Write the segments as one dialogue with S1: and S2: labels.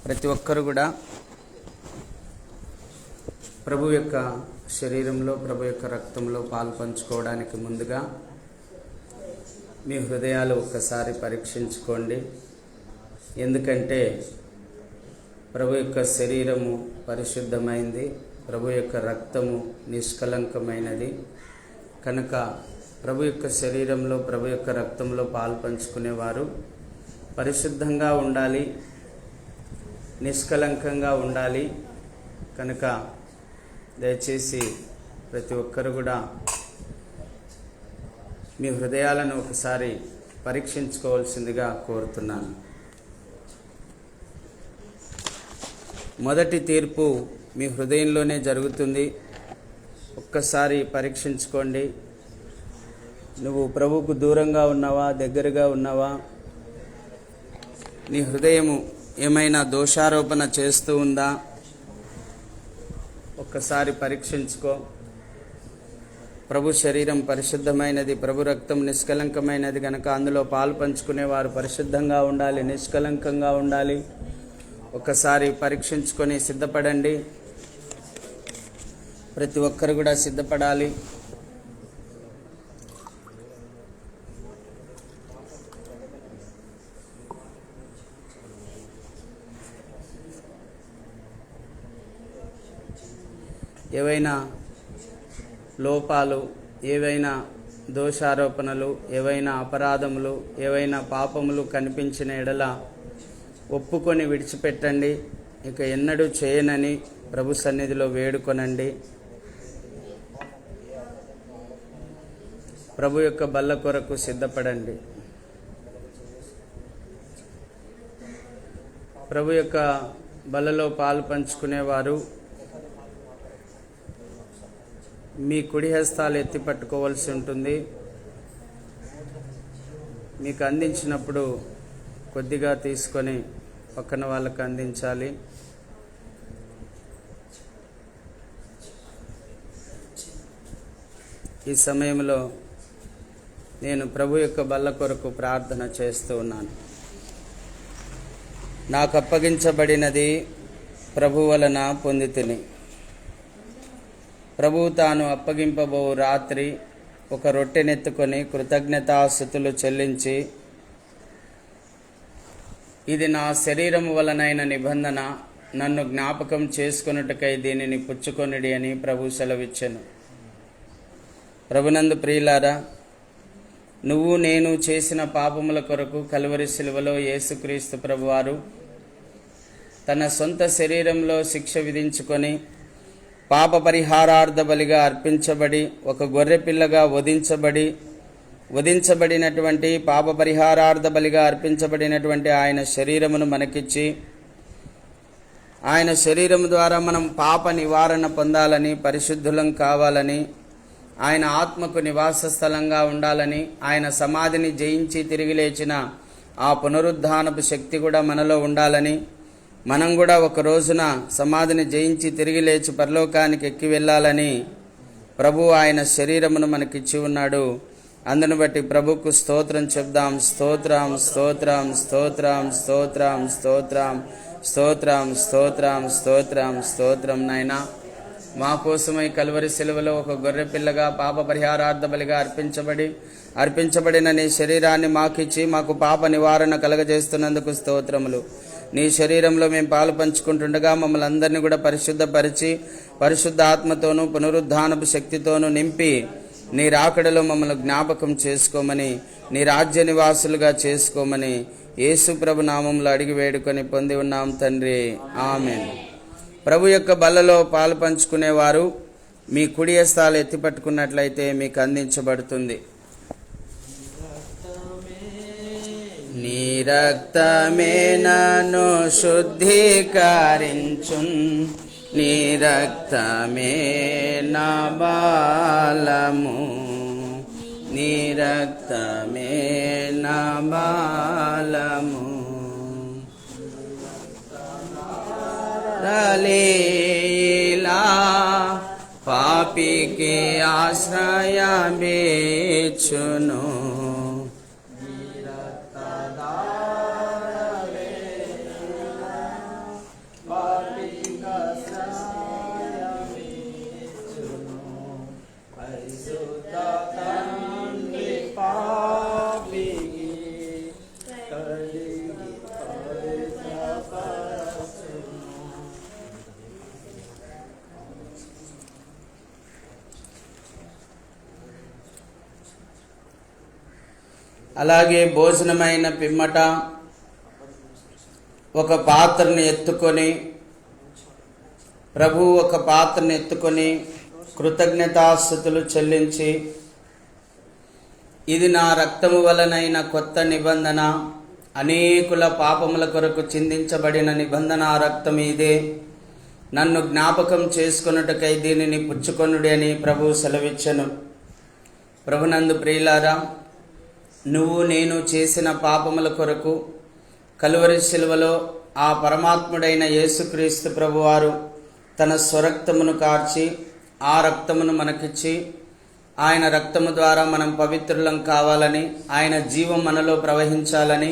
S1: ప్రతి ఒక్కరు కూడా ప్రభు యొక్క శరీరంలో, ప్రభు యొక్క రక్తంలో పాలు పంచుకోవడానికి ముందుగా మీ హృదయాలు ఒక్కసారి పరీక్షించుకోండి. ఎందుకంటే ప్రభు యొక్క శరీరము పరిశుద్ధమైంది, ప్రభు యొక్క రక్తము నిష్కలంకమైనది. కనుక ప్రభు యొక్క శరీరంలో, ప్రభు యొక్క రక్తంలో పాలు పంచుకునేవారు పరిశుద్ధంగా ఉండాలి, నిష్కలంకంగా ఉండాలి. కనుక దయచేసి ప్రతి ఒక్కరు కూడా మీ హృదయాలను ఒకసారి పరీక్షించుకోవాల్సిందిగా కోరుతున్నాను. మొదటి తీర్పు మీ హృదయంలోనే జరుగుతుంది. ఒక్కసారి పరీక్షించుకోండి. నువ్వు ప్రభువుకు దూరంగా ఉన్నావా, దగ్గరగా ఉన్నావా? నీ హృదయము ఏమైనా దోషారోపణ చేస్తూ ఉందా? ఒక్కసారి పరీక్షించుకో. ప్రభు శరీరం పరిశుద్ధమైనది, ప్రభు రక్తం నిష్కలంకమైనది. కనుక అందులో పాలు పంచుకునేవారు పరిశుద్ధంగా ఉండాలి, నిష్కలంకంగా ఉండాలి. ఒక్కసారి పరీక్షించుకొని సిద్ధపడండి. ప్రతి ఒక్కరు కూడా సిద్ధపడాలి. ఏవైనా లోపాలు, ఏవైనా దోషారోపణలు, ఏవైనా అపరాధములు, ఏవైనా పాపములు కనిపించిన ఎడల ఒప్పుకొని విడిచిపెట్టండి. ఇక ఎన్నడూ చేయనని ప్రభు సన్నిధిలో వేడుకొనండి. ప్రభు యొక్క బల్ల కొరకు సిద్ధపడండి. ప్రభు యొక్క బల్లలో పాలు పంచుకునేవారు మీ కుడి హస్తాలు ఎత్తి పట్టుకోవాల్సి ఉంటుంది. మీకు అందించినప్పుడు కొద్దిగా తీసుకొని పక్కన వాళ్ళకు అందించాలి. ఈ సమయంలో నేను ప్రభు యొక్క బల్ల కొరకు ప్రార్థన చేస్తూ ఉన్నాను. నాకు అప్పగించబడినది ప్రభు వలన పొందితిని. ప్రభువు తాను అప్పగింపబో రాత్రి ఒక రొట్టెనెత్తుకొని కృతజ్ఞతాస్తుతులు చెల్లించి, ఇది నా శరీరము వలనైన నిబంధన, నన్ను జ్ఞాపకం చేసుకొనుటకై దీనిని పుచ్చుకొనిడి అని ప్రభు సెలవిచ్చెను. ప్రభునందు ప్రియులారా, నువ్వు నేను చేసిన పాపముల కొరకు కలువరి శిలువలో యేసుక్రీస్తు ప్రభువారు తన సొంత శరీరంలో శిక్ష విధించుకొని పాప పరిహారార్థ బలిగా అర్పించబడి, ఒక గొర్రెపిల్లగా వధించబడినటువంటి పాప పరిహారార్థ బలిగా అర్పించబడినటువంటి ఆయన శరీరమును మనకిచ్చి, ఆయన శరీరం ద్వారా మనం పాప నివారణ పొందాలని, పరిశుద్ధులం కావాలని, ఆయన ఆత్మకు నివాస స్థలంగా ఉండాలని, ఆయన సమాధిని జయించి తిరిగి లేచిన ఆ పునరుద్ధానపు శక్తి కూడా మనలో ఉండాలని, మనం కూడా ఒక రోజున సమాధిని జయించి తిరిగి లేచి పరలోకానికి ఎక్కి వెళ్ళాలని ప్రభు ఆయన శరీరమును మనకిచ్చి ఉన్నాడు. అందును బట్టి ప్రభుకు స్తోత్రం చెప్దాం. స్తోత్రం, స్తోత్రం, స్తోత్రం, స్తోత్రం, స్తోత్రం, స్తోత్రం, స్తోత్రం, స్తోత్రం, స్తోత్రం. నాయనా, మా కోసమై కలువరి శిలువలో ఒక గొర్రె పిల్లగా పాప పరిహారార్థ బలిగా అర్పించబడిన నీ శరీరాన్ని మాకిచ్చి మాకు పాప నివారణ కలగజేస్తున్నందుకు స్తోత్రములు. నీ శరీరంలో మేము పాలు పంచుకుంటుండగా మమ్మల్ని అందరినీ కూడా పరిశుద్ధపరిచి, పరిశుద్ధ ఆత్మతోనూ పునరుద్ధానపు శక్తితోనూ నింపి, నీ రాకడలో మమ్మల్ని జ్ఞాపకం చేసుకోమని, నీ రాజ్య నివాసులుగా చేసుకోమని యేసు ప్రభు నామంలో అడిగి వేడుకొని పొంది ఉన్నాం తండ్రి. ఆమేన్. ప్రభు యొక్క బల్లలో పాలు పంచుకునేవారు మీ కుడి హస్తాలు ఎత్తిపట్టుకున్నట్లయితే మీకు అందించబడుతుంది. నీ రక్తమే నన్ను శుద్ధీకరించున్, నీ రక్తమే నా బలము, నీ రక్తమే నా బలము. రలీలా పాపికి ఆశ్రయమేచును, అలాగే భోజనమైన పిమ్మట ఒక పాత్రను ఎత్తుకొని ప్రభువు ఒక పాత్రను ఎత్తుకొని కృతజ్ఞతాస్తుతులు చెల్లించి, ఇది నా రక్తము వలనైన కొత్త నిబంధన, అనేకుల పాపముల కొరకు చిందించబడిన నిబంధన రక్తం ఇదే, నన్ను జ్ఞాపకం చేసుకొనుటకై దీనిని పుచ్చుకొనుడి అని ప్రభువు సెలవిచ్చెను. ప్రభునందు ప్రియులారా, నువ్వు నేను చేసిన పాపముల కొరకు కలువరి శిలువలో ఆ పరమాత్ముడైన యేసుక్రీస్తు ప్రభువారు తన స్వరక్తమును కార్చి ఆ రక్తమును మనకిచ్చి, ఆయన రక్తము ద్వారా మనం పవిత్రులం కావాలని, ఆయన జీవం మనలో ప్రవహించాలని,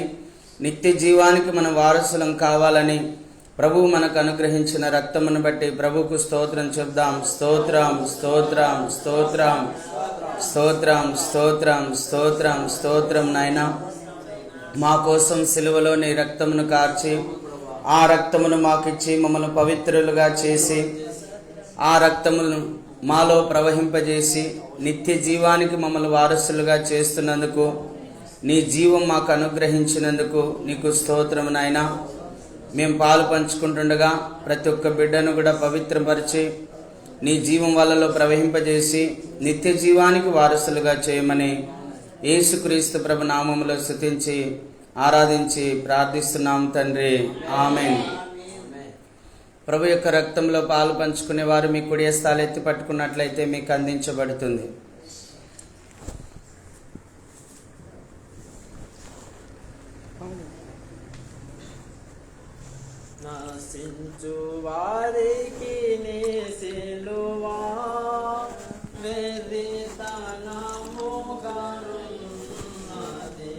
S1: నిత్య జీవానికి మనం వారసులం కావాలని ప్రభువు మనకు అనుగ్రహించిన రక్తమును బట్టి ప్రభువుకు స్తోత్రం చెప్దాం. స్తోత్రం, స్తోత్రం, స్తోత్రం, స్తోత్రం, స్తోత్రం, స్తోత్రం, స్తోత్రం. నాయనా, మా కోసం సిలువలో నీ రక్తమును కార్చి ఆ రక్తమును మాకిచ్చి మమ్మల్ని పవిత్రులుగా చేసి ఆ రక్తమును మాలో ప్రవహింపజేసి నిత్య జీవానికి మమ్మల్ని వారసులుగా చేస్తున్నందుకు, నీ జీవం మాకు అనుగ్రహించినందుకు నీకు స్తోత్రం నాయనా. మేము పాలు పంచుకుంటుండగా ప్రతి ఒక్క బిడ్డను కూడా పవిత్రపరిచి నీ జీవం వాళ్ళలో ప్రవహింపజేసి నిత్య జీవానికి వారసులుగా చేయమని యేసుక్రీస్తు ప్రభు నామములో స్తుతించి ఆరాధించి ప్రార్థిస్తున్నాం తండ్రి. ఆమేన్. ప్రభు యొక్క రక్తంలో పాలు పంచుకునే వారు మీ కుడి హస్తాలు ఎత్తి పట్టుకున్నట్లయితే మీకు అందించబడుతుంది.
S2: నశించు వారికి నీ సిలువా వెర్రితనముగానున్నది.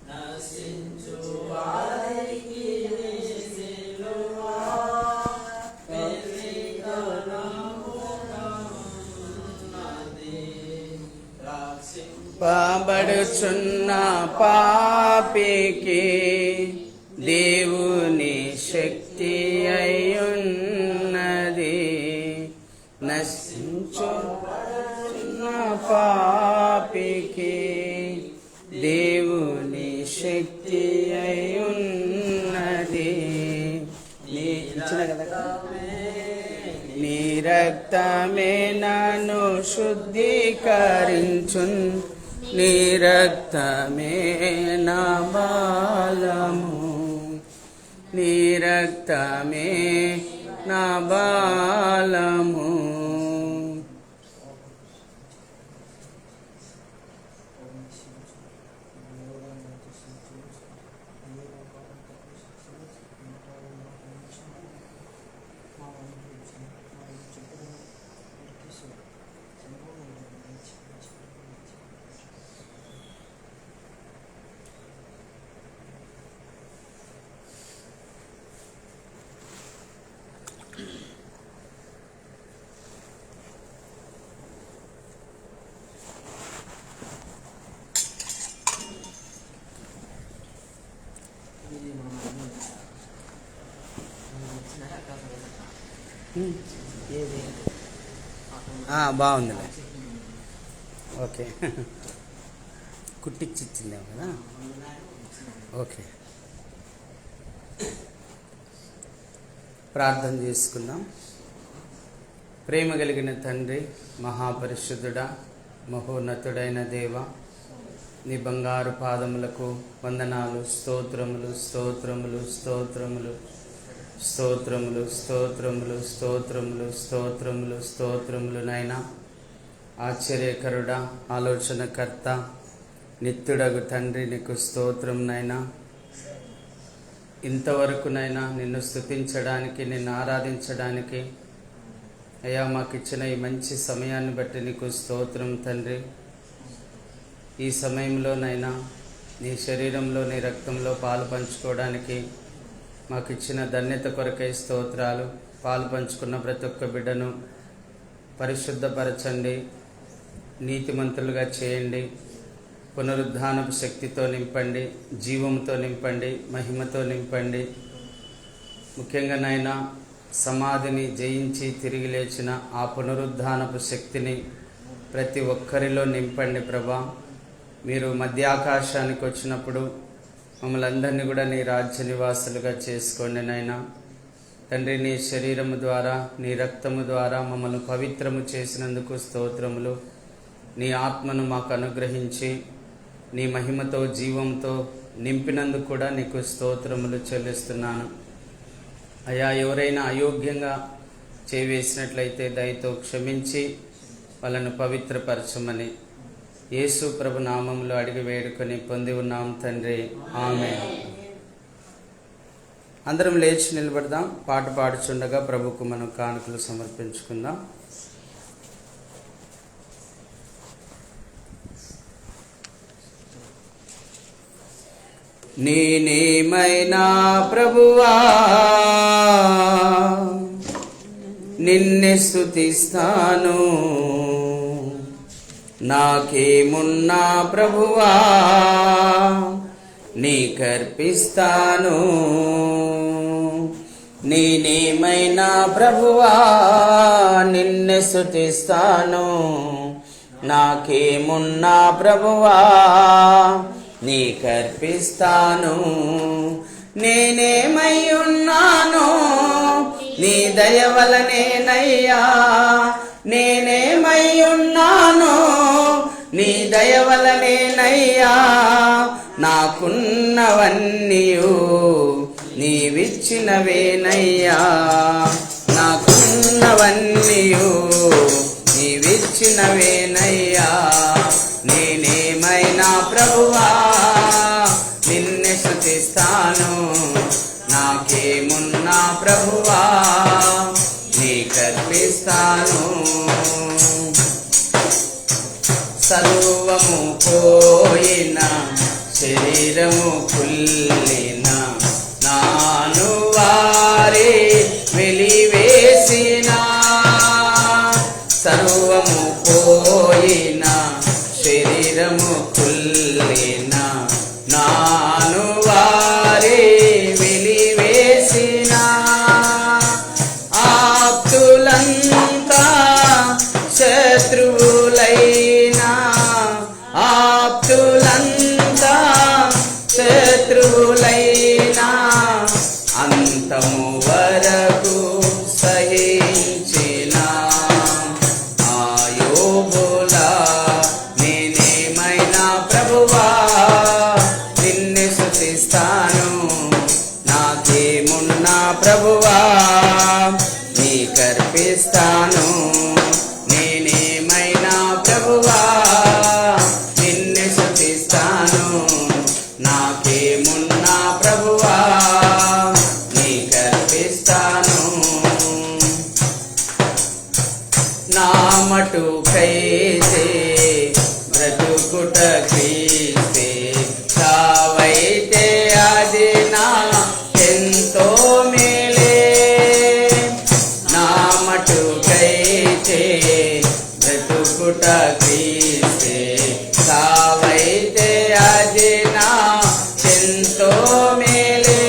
S2: నశించు వారికి నీ సిలువా వెర్రితనముగానున్నది.
S1: పాబడుచున్న పాపికి దేవుని శక్తి అయ్యున్నది. నశించున్న పాపికి దేవుని శక్తి అయ్యున్నది. ఇచ్చిన కదా, నీ రక్తమే నన్ను శుద్ధీకరించున్, నీ రక్తమే నా బలము, నీ రక్తమే నా బలము. బాగుందిలే. ఓకే, కుట్టిచ్చిచ్చిందేమో కదా. ఓకే, ప్రార్థన చేసుకుందాం. ప్రేమ కలిగిన తండ్రి, మహాపరిశుద్ధుడా, మహోన్నతుడైన దేవ, నీ బంగారు పాదములకు వందనాలు, స్తోత్రములు, స్తోత్రములు, స్తోత్రములు, స్తోత్రములు, స్తోత్రములు, స్తోత్రములు, స్తోత్రములు, స్తోత్రములు. నాయనా, ఆశ్చర్యకరుడా, ఆలోచనకర్త, నిత్యుడగు తండ్రి, నీకు స్తోత్రం నాయనా. ఇంతవరకునైనా నిన్ను స్తుతించడానికి, నిన్ను ఆరాధించడానికి అయ్యా మాకు ఇచ్చిన ఈ మంచి సమయాన్ని బట్టి నీకు స్తోత్రం తండ్రి. ఈ సమయంలోనైనా నీ శరీరంలో, నీ రక్తంలో పాలు పంచుకోవడానికి మాకు ఇచ్చిన ధన్యత కొరకై స్తోత్రాలు. పాలు పంచుకున్న ప్రతి ఒక్క బిడ్డను పరిశుద్ధపరచండి, నీతిమంతులుగా చేయండి, పునరుద్ధానపు శక్తితో నింపండి, జీవంతో నింపండి, మహిమతో నింపండి. ముఖ్యంగా నాయనా, సమాధిని జయించి తిరిగి లేచిన ఆ పునరుద్ధానపు శక్తిని ప్రతి ఒక్కరిలో నింపండి ప్రభా. మీరు మధ్యాకాశానికి వచ్చినప్పుడు మమ్మల్ని అందరినీ కూడా నీ రాజ్య నివాసులుగా చేసుకోండి నాయనా. తండ్రి, నీ శరీరము ద్వారా నీ రక్తము ద్వారా మమ్మల్ని పవిత్రము చేసినందుకు స్తోత్రములు. నీ ఆత్మను మాకు అనుగ్రహించి నీ మహిమతో జీవంతో నింపినందుకు కూడా నీకు స్తోత్రములు చెల్లిస్తున్నాను. అయా, ఎవరైనా అయోగ్యంగా చేవేసినట్లయితే దయతో క్షమించి వాళ్ళను పవిత్రపరచమని యేసు ప్రభు నామములో అడిగి వేడుకొని పొంది ఉన్నాం తండ్రి, ఆమేన్. అందరం లేచి నిలబడదాం. పాట పాడుచుండగా ప్రభుకు మనం కానుకలు సమర్పించుకుందాం. నేనేమైనా ప్రభువా నిన్నే స్తుతిస్తాను, నాకేమున్నా ప్రభువా నీకర్పిస్తాను. నేనేమైనా ప్రభువా నిన్నే స్తుతిస్తాను, నాకేమున్నా ప్రభువా నీకర్పిస్తాను. నేనేమై ఉన్నాను నీ దయ వలనేనయ్యా, నేనేమై ఉన్నాను నీ దయ వలనేనయ్యా. నాకున్నవన్నీయు నీవిచ్చినవేనయ్యా, నాకున్నవన్నీయు నీవిచ్చినవేనయ్యా. నేనేమైనా ప్రభువా నిన్నే స్తుతిస్తాను, నాకేమున్నా ప్రభువా నీకర్పిస్తాను. సర్వము పోయిన శరీరము కుల్లిన నాను వారే వెలివేసిన, సర్వము పోయిన శరీరము కుల్లిన నాను వారే వెలివేసిన. ఆప్తులంతా శత్రువులైనా, ఆప్తులంతా శత్రువులైనా అంతము వరకు సహించిన ఆయోబులా నేనేమైనా ప్రభువా నిన్నే స్తుతిస్తాను, నాకేమున్నా ప్రభువా నీకర్పిస్తాను. నేనేమైనా ప్రభువా నిన్నే స్తుతిస్తాను, నాకేమున్నా ప్రభువా నీకర్పిస్తాను. నా మటుకైతే బ్రతుకుట క్రీస్తే, చావైతే అది నా ఎంతో మేలే. నా మటుకైతే బ్రతుకుట క్రీస్తే, చావైతే అది నా ఎంతో మేలే.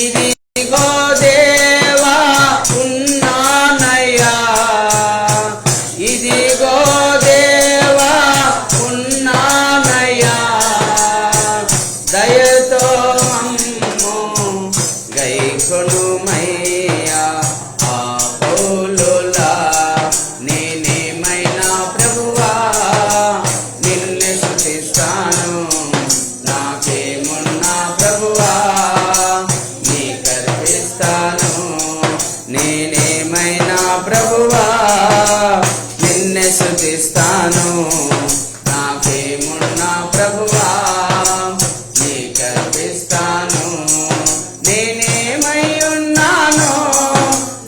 S1: ఇదిగో దేవా ఉన్నానయ్యా, ఇదిగో దేవా ఉన్నానయ్యా. దయతో మమ్ము గైకొనుమయ్యా. ఆ పౌలులా నేనేమైనా ప్రభువా నిన్నే స్తుతిస్తాను, నాకేమున్నా ప్రభువా నీకర్పిస్తాను. నేనేమైనా ప్రభువా నిన్నే స్తుతిస్తాను, నాకేమున్నా ప్రభువా నీకర్పిస్తాను. నేనేమై ఉన్నాను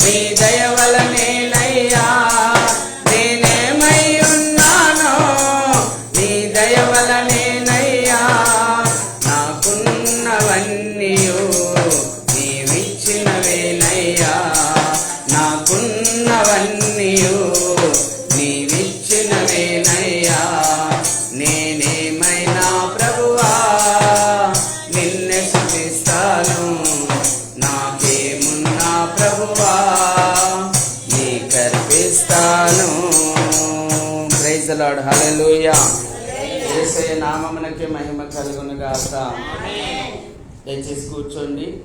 S1: నీ దయ వలనేనయ్యా, నేనేమై ఉన్నాను నీ దయ వలనేనయ్యా. నాకున్నవన్నీయు నీవిచ్చినవేనయ్యా, నాకున్నవన్నీయు నీవిచ్చినవేనయ్యా. నేనేమైనా ప్రభువా నిన్నే స్తుతిస్తాను, నాకేమున్నా ప్రభువా నీకర్పిస్తాను. ప్రైజ్ ది లార్డ్, హల్లెలూయా. యేసయ్య నామమునకే మహిమ కలుగును గాక. దయచేసి కూర్చోండి.